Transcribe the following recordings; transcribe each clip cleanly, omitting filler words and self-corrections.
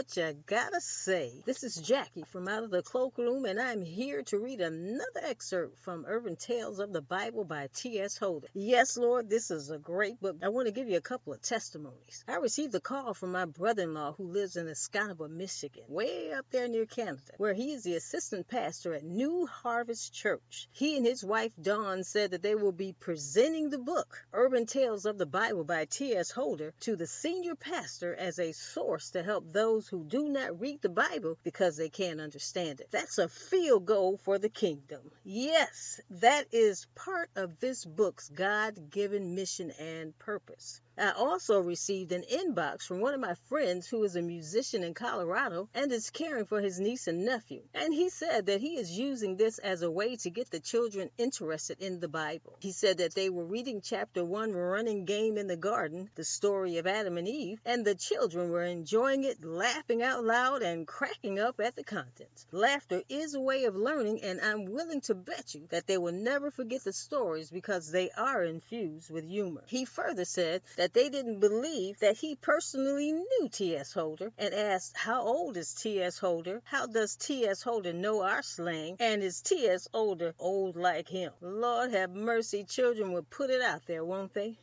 what you gotta say. This is Jackie from Out of the Cloakroom, and I'm here to read another excerpt from Urban Tales of the Bible by T.S. Holder. Yes, Lord, this is a great book. I want to give you a couple of testimonies. I received a call from my brother-in-law who lives in Escanaba, Michigan, way up there near Canada, where he is the assistant pastor at New Harvest Church. He and his wife, Dawn, said that they will be presenting the book, Urban Tales of the Bible by T.S. Holder, to the senior pastor as a source to help those who do not read the Bible because they can't understand it. That's a field goal for the kingdom. Yes, that is part of this book's God-given mission and purpose. I also received an inbox from one of my friends who is a musician in Colorado and is caring for his niece and nephew. And he said that he is using this as a way to get the children interested in the Bible. He said that they were reading chapter 1, Running Game in the Garden, the story of Adam and Eve, and the children were enjoying it, laughing out loud and cracking up at the contents. Laughter is a way of learning, and I'm willing to bet you that they will never forget the stories because they are infused with humor. He further said that they didn't believe that he personally knew T.S. Holder and asked, how old is T.S. Holder? How does T.S. Holder know our slang? And is T.S. Holder old like him? Lord have mercy, children will put it out there, won't they?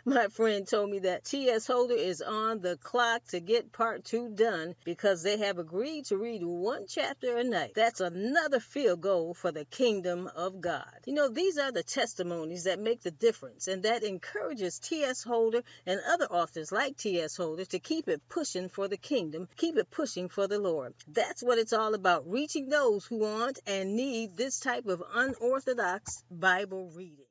My friend told me that T.S. Holder is on the clock to get part 2 done because they have agreed to read 1 chapter a night. That's another field goal for the kingdom of God. You know, these are the testimonies that make the difference and that encourages T.S. Holder and other authors like T.S. Holder to keep it pushing for the kingdom, keep it pushing for the Lord. That's what it's all about, reaching those who want and need this type of unorthodox Bible reading.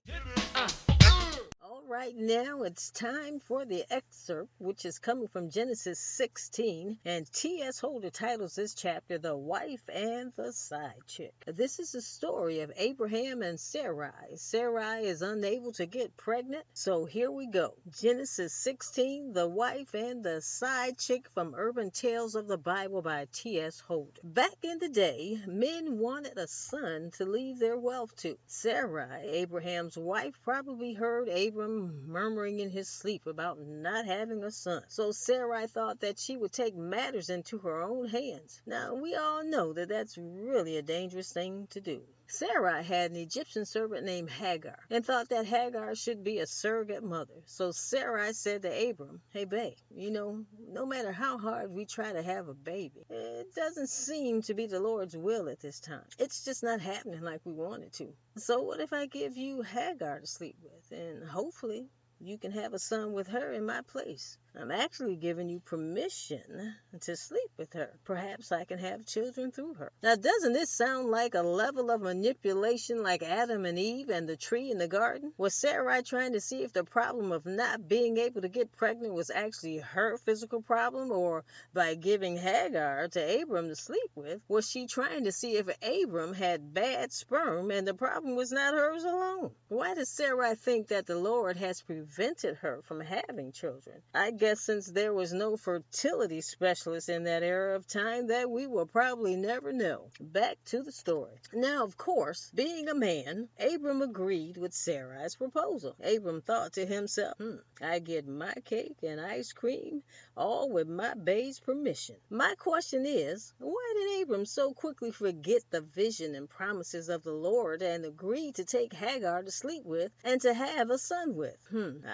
All right, now it's time for the excerpt, which is coming from Genesis 16, and T.S. Holder titles this chapter, The Wife and the Side Chick. This is the story of Abraham and Sarai. Sarai is unable to get pregnant, so here we go. Genesis 16, The Wife and the Side Chick from Urban Tales of the Bible by T.S. Holder. Back in the day, men wanted a son to leave their wealth to. Sarai, Abraham's wife, probably heard Abram murmuring in his sleep about not having a son. So Sarai thought that she would take matters into her own hands. Now, we all know that that's really a dangerous thing to do. Sarai had an Egyptian servant named Hagar and thought that Hagar should be a surrogate mother. So Sarai said to Abram, hey babe, no matter how hard we try to have a baby, it doesn't seem to be the Lord's will at this time. It's just not happening like we want it to. So what if I give you Hagar to sleep with, and hopefully you can have a son with her in my place? I'm actually giving you permission to sleep with her. Perhaps I can have children through her. Now, doesn't this sound like a level of manipulation like Adam and Eve and the tree in the garden? Was Sarai trying to see if the problem of not being able to get pregnant was actually her physical problem, or by giving Hagar to Abram to sleep with, was she trying to see if Abram had bad sperm and the problem was not hers alone? Why does Sarai think that the Lord has prevented her from having children? I guess since there was no fertility specialist in that era of time, that we will probably never know. Back to the story. Now, of course, being a man, Abram agreed with Sarai's proposal. Abram thought to himself, I get my cake and ice cream, all with my babe's permission. My question is, why did Abram so quickly forget the vision and promises of the Lord and agree to take Hagar to sleep with and to have a son with?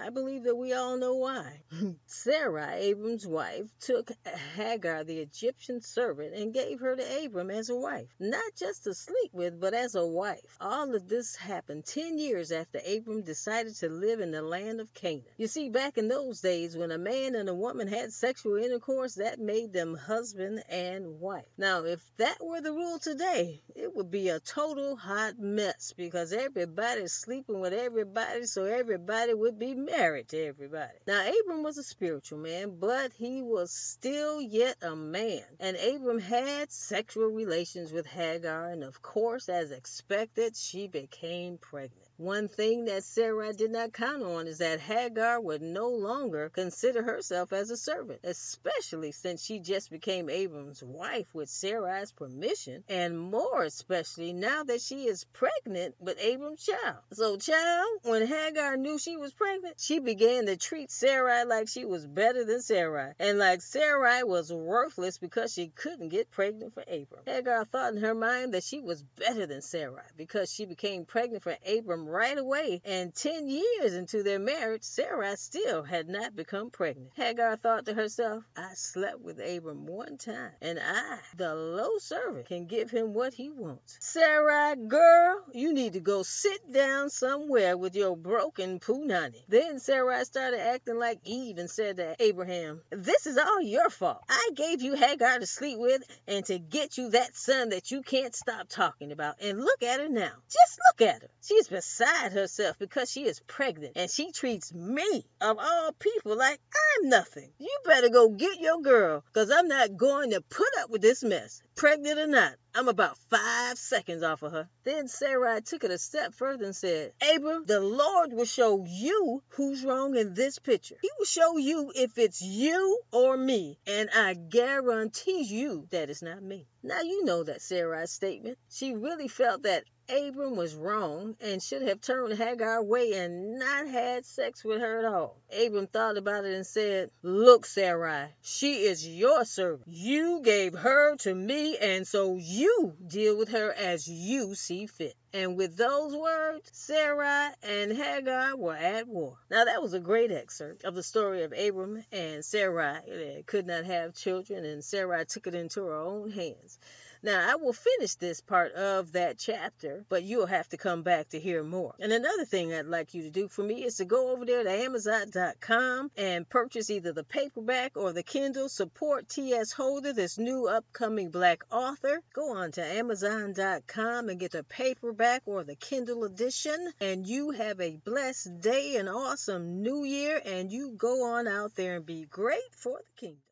I believe that we all know why. Sarai, Abram's wife, took Hagar, the Egyptian servant, and gave her to Abram as a wife. Not just to sleep with, but as a wife. All of this happened 10 years after Abram decided to live in the land of Canaan. You see, back in those days, when a man and a woman had sexual intercourse, that made them husband and wife. Now, if that were the rule today, it would be a total hot mess because everybody's sleeping with everybody, so everybody would be married to everybody. Now, Abram was a spiritual man, but he was still yet a man. And Abram had sexual relations with Hagar, and of course, as expected, she became pregnant. One thing that Sarai did not count on is that Hagar would no longer consider herself as a servant, especially since she just became Abram's wife with Sarai's permission, and more especially now that she is pregnant with Abram's child. So, child, when Hagar knew she was pregnant, pregnant, she began to treat Sarai like she was better than Sarai, and like Sarai was worthless because she couldn't get pregnant for Abram. Hagar thought in her mind that she was better than Sarai because she became pregnant for Abram right away, and 10 years into their marriage, Sarai still had not become pregnant. Hagar thought to herself, I slept with Abram one time, and I, the low servant, can give him what he wants. Sarai, girl, you need to go sit down somewhere with your broken punani. Then Sarai started acting like Eve and said to Abraham, this is all your fault. I gave you Hagar to sleep with and to get you that son that you can't stop talking about. And look at her now. Just look at her. She's beside herself because she is pregnant, and she treats me, of all people, like I'm nothing. You better go get your girl, because I'm not going to put up with this mess. Pregnant or not, I'm about 5 seconds off of her. Then Sarai took it a step further and said, Abram, the Lord will show you who's wrong in this picture. He will show you if it's you or me, and I guarantee you that it's not me. Now you know that Sarai's statement. She really felt that Abram was wrong and should have turned Hagar away and not had sex with her at all. Abram thought about it and said, look, Sarai, she is your servant. You gave her to me, and so you deal with her as you see fit. And with those words, Sarai and Hagar were at war. Now that was a great excerpt of the story of Abram and Sarai. They could not have children, and Sarai took it into her own hands. Now, I will finish this part of that chapter, but you'll have to come back to hear more. And another thing I'd like you to do for me is to go over there to Amazon.com and purchase either the paperback or the Kindle. Support T.S. Holder, this new upcoming Black author. Go on to Amazon.com and get the paperback or the Kindle edition. And you have a blessed day, an awesome new year, and you go on out there and be great for the kingdom.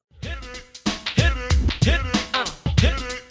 Hit